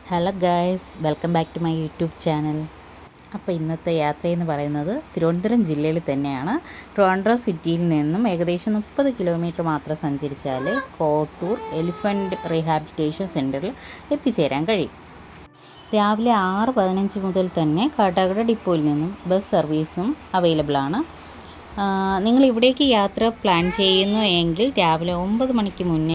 Hello guys, welcome back to my YouTube channel. അപ്പോൾ ഇന്നത്തെ യാത്രയെന്ന് പറയുന്നത് തിരുവനന്തപുരം ജില്ലയിൽ തന്നെയാണ്. ട്രിവാൻഡ്രം സിറ്റിയിൽ നിന്നും ഏകദേശം 30 കിലോമീറ്റർ മാത്രം സഞ്ചരിച്ചാൽ കോട്ടൂർ എലിഫൻറ്റ് റീഹാബിലിറ്റേഷൻ സെൻറ്ററിൽ എത്തിച്ചേരാൻ കഴിയും. രാവിലെ 6:15 മുതൽ തന്നെ കാട്ടാക്കട ഡിപ്പോയിൽ നിന്നും ബസ് സർവീസും അവൈലബിൾ ആണ്. നിങ്ങൾ ഇവിടേക്ക് യാത്ര പ്ലാൻ ചെയ്യുന്നു എങ്കിൽ രാവിലെ 9 മണിക്ക് മുന്നേ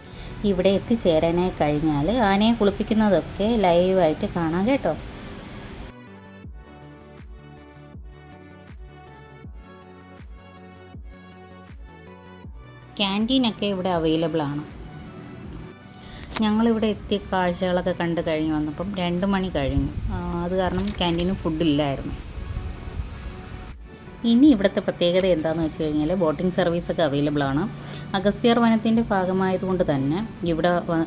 ഇവിടെ എത്തിച്ചേരാനായി കഴിഞ്ഞാൽ ആനയെ കുളിപ്പിക്കുന്നതൊക്കെ ലൈവായിട്ട് കാണാം കേട്ടോ. ക്യാൻറ്റീനൊക്കെ ഇവിടെ അവൈലബിൾ ആണ്. ഞങ്ങളിവിടെ എത്തിയ കാഴ്ചകളൊക്കെ കണ്ട് കഴിഞ്ഞ് വന്നപ്പം 2 മണി കഴിഞ്ഞു. അത് കാരണം ക്യാൻറ്റീനും ഫുഡില്ലായിരുന്നു. ഇനി ഇവിടുത്തെ പ്രത്യേകത എന്താണെന്ന് വെച്ച് കഴിഞ്ഞാൽ ബോട്ടിംഗ് സർവീസൊക്കെ അവൈലബിൾ ആണ്. അഗസ്ത്യാർ വനത്തിൻ്റെ ഭാഗമായതുകൊണ്ട് തന്നെ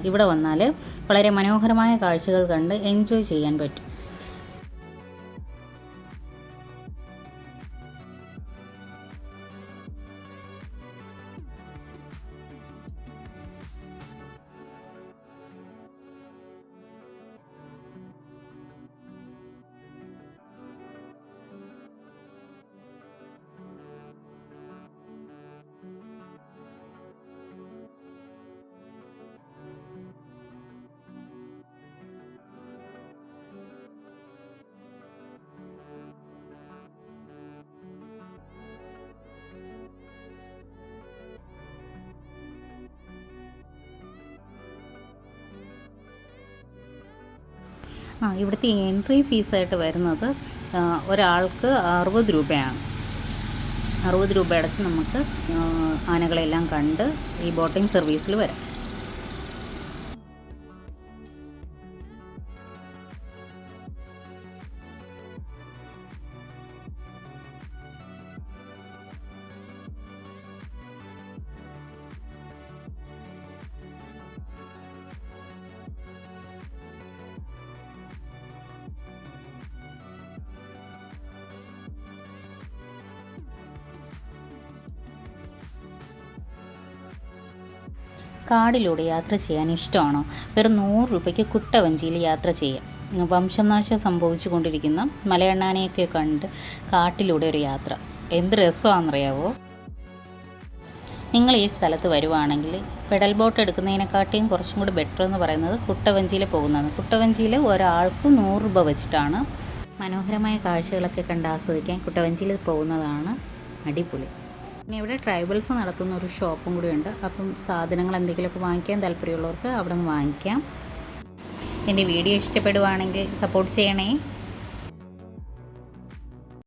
ഇവിടെ വന്നാൽ വളരെ മനോഹരമായ കാഴ്ചകൾ കണ്ട് എൻജോയ് ചെയ്യാൻ പറ്റും. ഇവിടുത്തെ എൻട്രി ഫീസായിട്ട് വരുന്നത് ഒരാൾക്ക് 60 രൂപയാണ്. 60 രൂപ അടച്ച് നമുക്ക് ആനകളെല്ലാം കണ്ട് ഈ ബോട്ടിംഗ് സർവീസിൽ വരാം. കാടിലൂടെ യാത്ര ചെയ്യാൻ ഇഷ്ടമാണോ? വെറും 100 രൂപയ്ക്ക് കുട്ടവഞ്ചിയിൽ യാത്ര ചെയ്യാം. വംശനാശം സംഭവിച്ചു കൊണ്ടിരിക്കുന്ന മലയണ്ണാനെയൊക്കെ കണ്ട് കാട്ടിലൂടെ ഒരു യാത്ര എന്ത് രസമാണെന്നറിയാവോ? നിങ്ങൾ ഈ സ്ഥലത്ത് വരുവാണെങ്കിൽ പെഡൽ ബോട്ട് എടുക്കുന്നതിനെക്കാട്ടിയും കുറച്ചും കൂടി ബെറ്റർ എന്ന് പറയുന്നത് കുട്ടവഞ്ചിയിൽ പോകുന്നതാണ്. കുട്ടവഞ്ചിയിൽ ഒരാൾക്ക് 100 രൂപ വെച്ചിട്ടാണ്. മനോഹരമായ കാഴ്ചകളൊക്കെ കണ്ട് ആസ്വദിക്കാൻ കുട്ടവഞ്ചിയിൽ പോകുന്നതാണ് അടിപൊളി. പിന്നെ ഇവിടെ ട്രൈബൽസ് നടത്തുന്ന ഒരു ഷോപ്പും കൂടിയുണ്ട്. അപ്പം സാധനങ്ങൾ എന്തെങ്കിലുമൊക്കെ വാങ്ങിക്കാൻ താല്പര്യമുള്ളവർക്ക് അവിടെ നിന്ന് വാങ്ങിക്കാം. എൻ്റെ വീഡിയോ ഇഷ്ടപ്പെടുവാണെങ്കിൽ സപ്പോർട്ട് ചെയ്യണേ.